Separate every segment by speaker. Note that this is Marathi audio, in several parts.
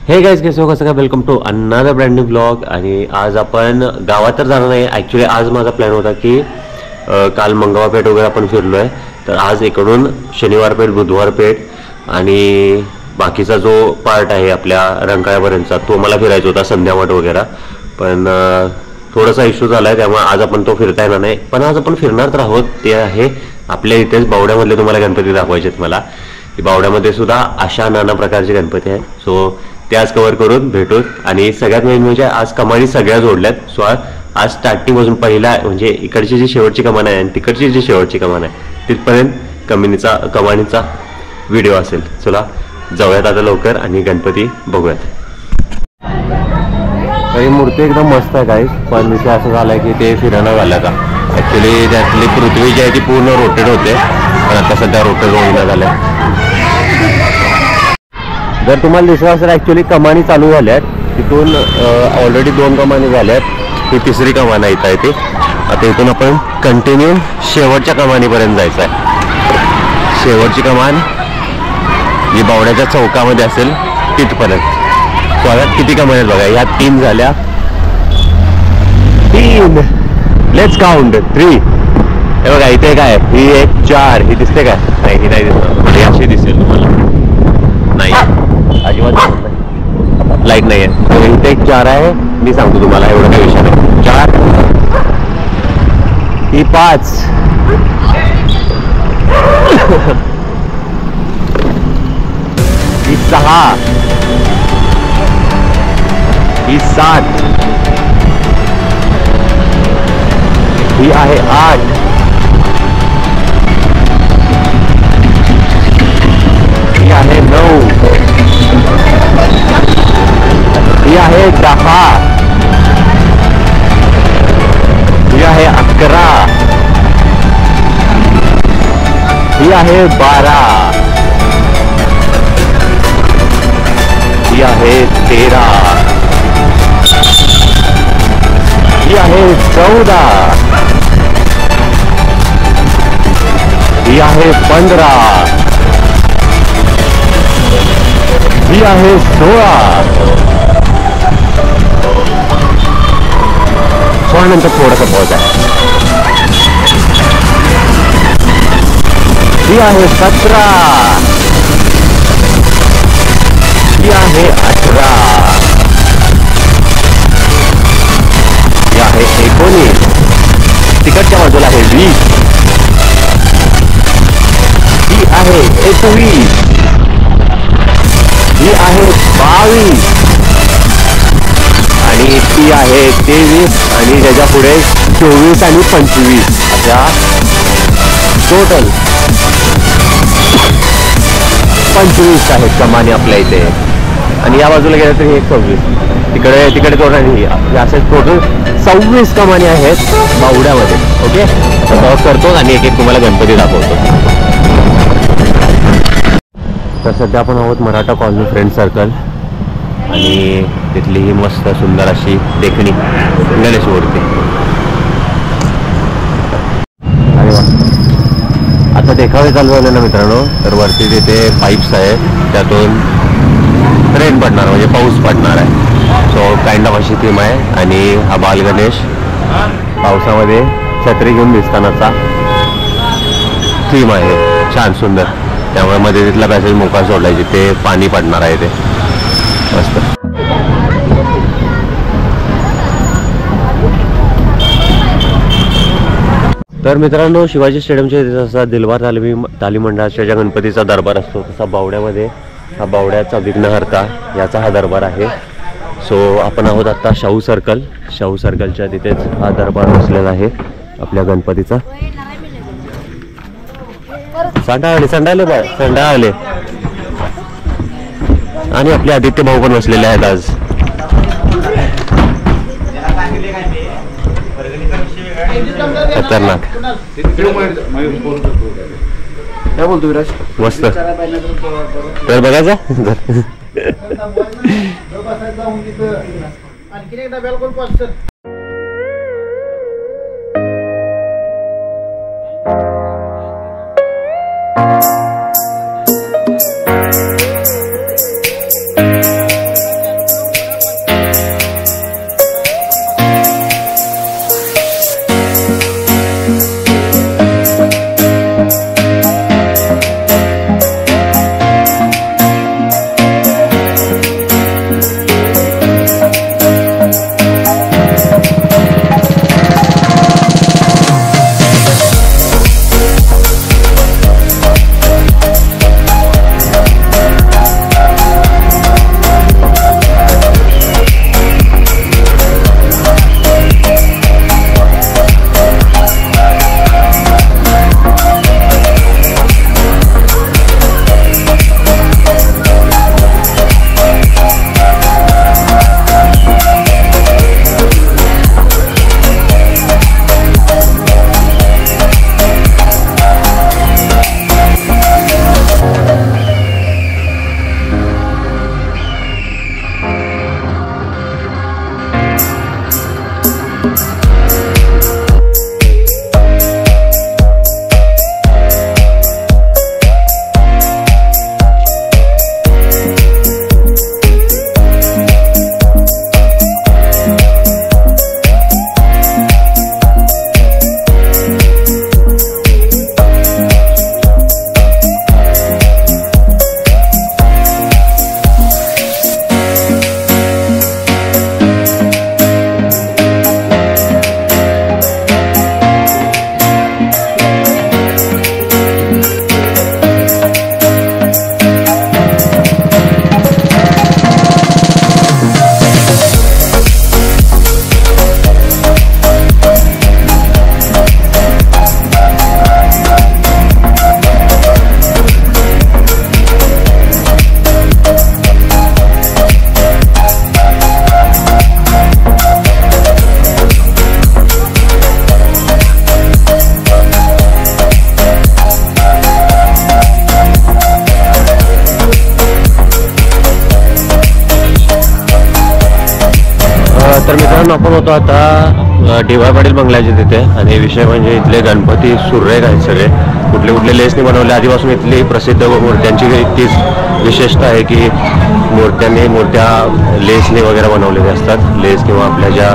Speaker 1: हे गाइस, कैसे हो, कसं काय? Welcome to another brand new blog. आणि आज आपण गावात तर जाणार नाही. ॲक्च्युली आज माझा प्लॅन होता की काल मंगळवार पेठ वगैरे आपण फिरलो आहे, तर आज इकडून शनिवार पेठ, बुधवार पेठ आणि बाकीचा जो पार्ट आहे आपल्या रंकाळ्यापर्यंतचा तो मला फिरायचा होता, संध्यामठ वगैरे. पण थोडासा इश्यू झाला आहे, त्यामुळे आज आपण तो फिरता येणार नाही. पण आज आपण फिरणार तर आहोत. ते आहे आपल्या इथेच बावड्यामधले तुम्हाला गणपती दाखवायचे आहेत मला. बावड्यामध्ये सुद्धा अशा नाना प्रकारचे गणपती आहेत. सो ते आज कव्हर करून भेटूत. आणि सगळ्यात मेन म्हणजे आज कमानी सगळ्या जोडल्यात. सो आज स्टार्टिंग पासून पहिला म्हणजे इकडची जी शेवटची कमान आहे आणि तिकडची जी शेवटची कमान आहे तिथपर्यंत कमानीचा व्हिडिओ असेल. चला जाऊयात आता लवकर आणि गणपती बघूयात. ही मूर्ती एकदम मस्त आहे गाईस, पण विषय असं झालाय की ते फिरणं झालं का. ॲक्च्युली त्यातली पृथ्वी जी आहे ती पूर्ण रोटेट होते, पण आता सध्या रोटेट होईना झाल्या. जर तुम्हाला दिसलं असेल ॲक्च्युली कमानी चालू झाल्यात. तिथून ऑलरेडी 2 कमानी झाल्यात. ही तिसरी कमान आहे इथे. आता इथून आपण कंटिन्यू शेवटच्या कमानीपर्यंत जायचं आहे. शेवटची कमान जी बावड्याच्या चौकामध्ये असेल तिथपर्यंत. स्वागत किती कमानी आहेत बघा. ह्या 3 झाल्या. 3 लेट्स काउंट 3. हे बघा इथे काय, ही 1 4 ही दिसते काय? नाही, ही नाही दिसत. अशी दिसेल तुम्हाला. नाही, अजिबात लाईट नाही आहे. इथे 1 4 आहे. मी सांगतो तुम्हाला, एवढं काही विषय नाही. 4 ही 5 ही 6 ही 7 ही आहे 8 ही आहे 9 ही आहे 10 ही आहे 11 ही आहे 12 ही आहे 13 ही आहे 14 ही आहे 15 ही आहे 16. नंतर थोडासा पॉज आहे. ही आहे 17 ही आहे 18 ही आहे 19 तिकडच्या बाजूला आहे 20 ही आहे 21 ही आहे 22 आणि ती आहे 23 आणि त्याच्या पुढे 24 आणि 25 अशा टोटल 25 आहेत कमानी आपल्या इथे. आणि या बाजूला गेलं तर हे 26 तिकडे टोटल असे टोटल 26 कमानी आहेत बावड्यामध्ये. ओके, तर करतो आणि एक तुम्हाला गणपती दाखवतो. तर सध्या आपण आहोत मराठा कॉलनी फ्रेंड सर्कल आणि तिथली ही मस्त सुंदर अशी देखणी गणेश मूर्ती. अरे वा, आता देखावे चालू झाले ना मित्रांनो. तर वरती तिथे पाईप्स आहेत, त्यातून रेन पडणार म्हणजे पाऊस पडणार आहे. सो काइंड ऑफ अशी थीम आहे. आणि हा बाल गणेश पावसामध्ये छत्री घेऊन दिसतानाचा थीम आहे. छान सुंदर. त्यामुळे मध्ये तिथला पॅसेज मोकळा सोडलाय जिथे पाणी पडणार आहे ते मस्त. तर मित्रांनो, शिवाजी स्टेडियमच्या इथे जसा दिलवार तालीम मंडळाच्या ज्या गणपतीचा दरबार असतो तसा बावड्यामध्ये हा बावड्याचा विघ्नहर्ता याचा हा दरबार आहे. सो आपण आहोत आता शाहू सर्कलच्या तिथेच हा दरबार बसलेला आहे आपल्या गणपतीचा. संडाळले आणि आपले आदित्य भाऊ पण बसलेले आहेत आज. खतरनाक.
Speaker 2: काय बोलतो विराज?
Speaker 1: मस्त. तर बघायचा
Speaker 2: आणखी एकदा बिलकुल पाच.
Speaker 1: मित्रांनो आपण होतो आता DY पाटील बंगल्याच्या तिथे आणि विषय म्हणजे इथले गणपती सुरेख आहेत सगळे. कुठले कुठले लेसने बनवले, आधीपासून इथली प्रसिद्ध मूर्त्यांची इतकीच विशेषता आहे की मूर्त्या लेसने वगैरे बनवलेले असतात. लेस किंवा आपल्या ज्या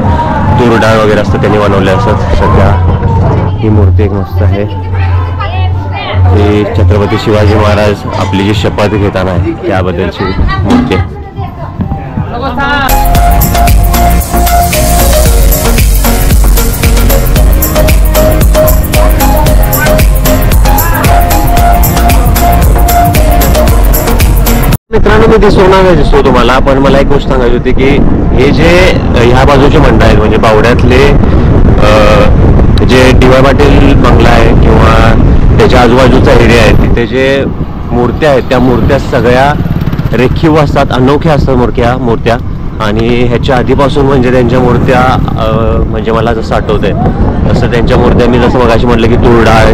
Speaker 1: तुरडाळ वगैरे असतात त्यांनी बनवले असतात. सध्या ही मूर्ती एक मस्त आहे. ही छत्रपती शिवाजी महाराज आपली जी शपथ घेताना आहे त्याबद्दलची मूर्ती. मित्रांनो मी ते दिसतो तुम्हाला, पण मला एक गोष्ट सांगायची होती की हे जे ह्या बाजूचे मंडळ आहेत म्हणजे बावड्यातले जे DY पाटील बंगला आहे किंवा त्याच्या आजूबाजूचा एरिया आहे तिथे जे मूर्त्या आहेत त्या मूर्त्या सगळ्या रेखीव असतात, अनोख्या असतात मूर्त्या. आणि ह्याच्या आधीपासून म्हणजे त्यांच्या मूर्त्या म्हणजे मला जसं आठवतंय तसं त्यांच्या मूर्त्या मी जसं मगाशी म्हटलं की तुरडाळ,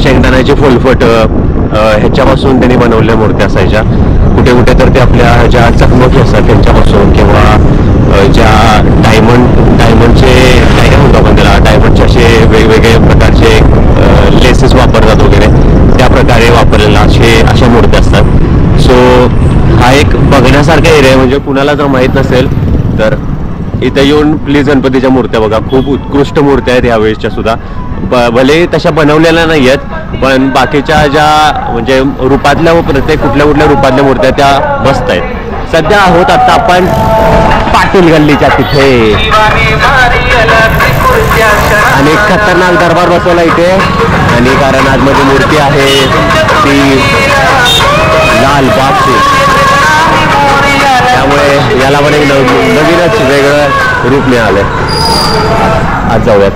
Speaker 1: शेंगदाण्याचे फुलफटं ह्याच्यापासून त्यांनी बनवलेल्या मूर्त्या असायच्या. कुठे कुठे तर ते आपल्या ज्या चकमकी असतात त्यांच्यापासून किंवा ज्या डायमंडचे काय म्हणतो आपण त्याला, डायमंडचे असे वेगवेगळे प्रकारचे लेसेस वापरतात वगैरे त्या प्रकारे वापरलेला अशा मूर्त्या असतात. सो हा एक बघण्यासारखा एरिया आहे. म्हणजे कुणाला जर माहीत नसेल तर इथं येऊन प्लीज गणपतीच्या मूर्त्या बघा. खूप उत्कृष्ट मूर्त्या आहेत यावेळेसच्या सुद्धा. भले तशा बनवलेल्या नाही आहेत पण बाकीच्या ज्या म्हणजे रूपातल्या व प्रत्येक कुठल्या रूपातल्या मूर्त्या त्या मस्त आहेत. सध्या आहोत आता आपण पाटील गल्लीच्या तिथे आणि खतरनाक दरबार बसवला इथे. आणि कारण आतमध्ये मूर्ती आहे ती लालबागची, त्यामुळे याला पण एक नवीनच वेगळं रूप मिळालंय. आज जाऊयात.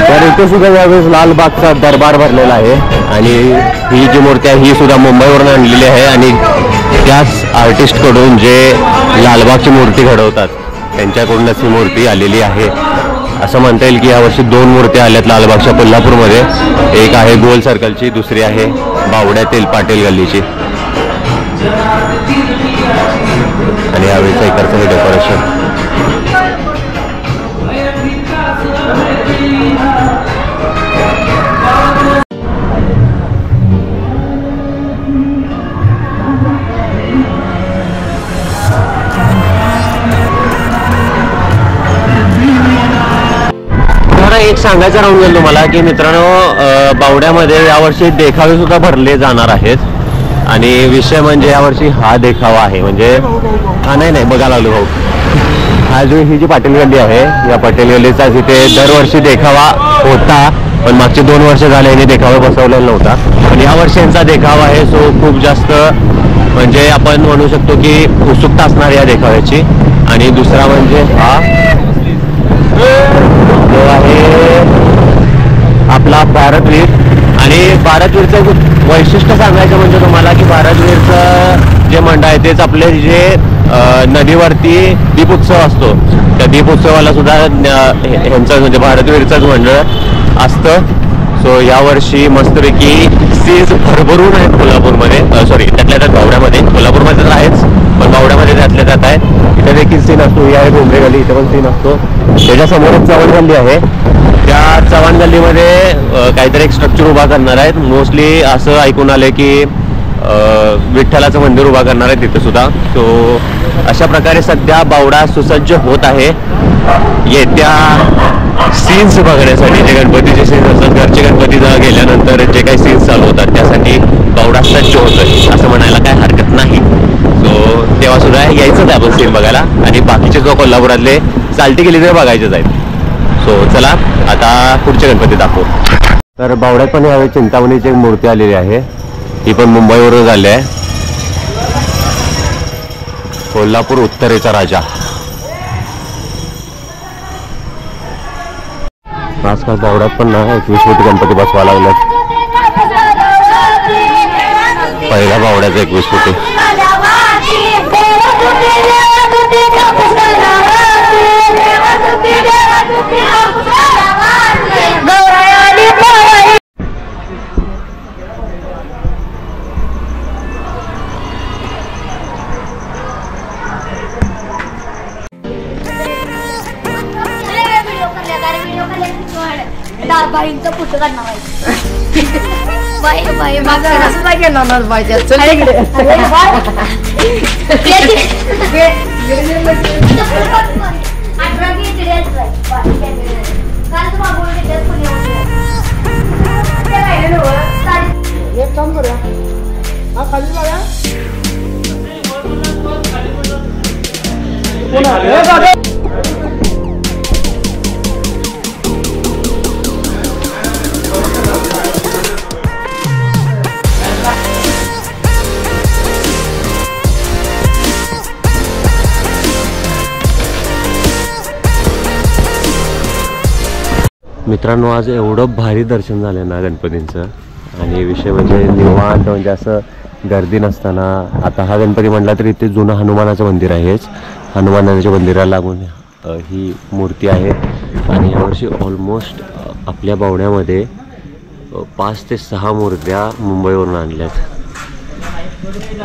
Speaker 1: तर इथे सुद्धा यावेळेस लालबागचा दरबार भरलेला आहे आणि ही जी मूर्ती आहे ही सुद्धा मुंबईवरून आणलेली आहे आणि त्याच आर्टिस्टकडून जे लालबागची मूर्ती घडवतात त्यांच्याकडूनच ही मूर्ती आलेली आहे. असं म्हणता येईल की यावर्षी 2 मूर्त्या आल्यात लालबागच्या कोल्हापूरमध्ये. एक आहे गोल सर्कलची, दुसरी आहे बावड्यातील पाटील गल्लीची. आणि यावेळीचं इकडचं हे डेकोरेशन एक सांगायचं राहून गेलं तुम्हाला की मित्रांनो बावड्यामध्ये यावर्षी देखावे सुद्धा भरले जाणार आहेत. आणि विषय म्हणजे यावर्षी हा देखावा आहे म्हणजे हा नाही बघा लागलो भाऊ. हा जो ही जी पाटील गल्ली आहे या पाटील गल्लीचा तिथे दरवर्षी देखावा होता पण मागचे 2 वर्ष झाले यांनी देखावा बसवलेला नव्हता. पण यावर्षी यांचा देखावा आहे. सो खूप जास्त म्हणजे आपण म्हणू शकतो की उत्सुकता असणार या देखाव्याची. आणि दुसरा म्हणजे हा जो आहे आपला भारतवीर. आणि भारतवीरचं वैशिष्ट्य सांगायचं म्हणजे तुम्हाला की भारतवीरचं जे मंडळ आहे तेच आपले जे नदीवरती दीपोत्सव असतो त्या दीपोत्सवाला सुद्धा ह्यांचं म्हणजे भारतवीरचंच मंडळ असतं. सो यावर्षी मस्तपैकी सीज भरभरून आहेत कोल्हापूरमध्ये, सॉरी त्यातल्या त्यात बावड्यामध्ये. कोल्हापूरमध्ये तर आहेच पण बावड्यामध्ये त्यातल्या त्यात आहे. इथे देखील सीन असतो. ही आहे बोंबे गल्ली, इथे पण सीन असतो. त्याच्यासमोरच चव्हाण गल्ली आहे. त्या चव्हाण गल्लीमध्ये काहीतरी एक स्ट्रक्चर उभा करणार आहेत. मोस्टली असं ऐकून आलं की विठ्ठलाचं मंदिर उभा करणार आहे तिथे सुद्धा. सो अशा प्रकारे सध्या बावडा सुसज्ज होत आहे येत्या सीन्स बघण्यासाठी. जे गणपतीचे सीन्स असतात, घरचे गणपती गेल्यानंतर जे काही सीन्स चालू होतात त्यासाठी बावडा सज्ज होतं असं म्हणायला काय हरकत नाही. सो तेव्हा सुद्धा यायचंच आहे आपण सीन बघायला. आणि बाकीचे जो कोल्हापुरातले चालती गेली तरी बघायचेच आहेत. सो चला आता पुढचे गणपती दाखवू. तर बावड्यात पण यावेळी चिंतामणीची एक मूर्ती आलेली आहे. ही पण मुंबईवरून आली आहे. कोल्हापूर उत्तरेचा राजा. आजकाल बावड्यात पण ना 21 फुटी गणपती बसवा लागल्यात. पहिला बावड्याचा 21 फुटी.
Speaker 3: बाईंचा फोटो काढणार आहे. बाई बाई
Speaker 4: माझं असं नाही घेणार पाहिजे. चल इकडे.
Speaker 2: एक काम करूया. हा खाली लागा.
Speaker 1: मित्रांनो, आज एवढं भारी दर्शन झालं ना गणपतींचं. आणि विषय म्हणजे निवांत, म्हणजे असं गर्दी नसताना. आता हा गणपती म्हटला तर इथे जुनं हनुमानाचं मंदिर आहेच. हनुमानाच्या मंदिराला लागून ही मूर्ती आहे. आणि यावर्षी ऑलमोस्ट आपल्या बावड्यामध्ये 5 ते 6 मूर्त्या मुंबईवरून आणल्यात.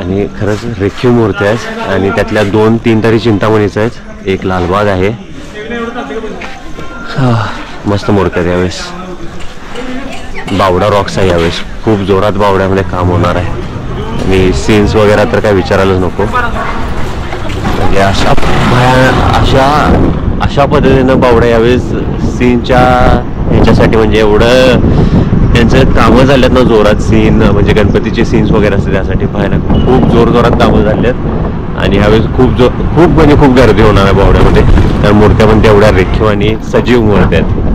Speaker 1: आणि खरंच रेखीव मूर्त्या आहेत. आणि त्यातल्या 2-3 तरी चिंतामणीच आहेत. एक लालबाग आहे. मस्त मूर्त्या आहेत यावेळेस. बावडा रॉक्स आहे यावेळेस. खूप जोरात बावड्यामध्ये काम होणार आहे. आणि सीन्स वगैरे तर काय विचारायलाच नको. म्हणजे अशा पद्धतीनं बावड्या यावेळेस सीनच्या ह्याच्यासाठी, म्हणजे एवढं त्यांचं कामं झाल्यात ना जोरात. सीन म्हणजे गणपतीचे सीन्स वगैरे असते त्यासाठी पाहायला खूप जोरात कामं झाल्यात. आणि ह्यावेळेस खूप म्हणजे खूप गर्दी होणार आहे बावड्यामध्ये. तर मूर्त्या पण तेवढ्या रेखीव आणि सजीव मूर्त्या आहेत.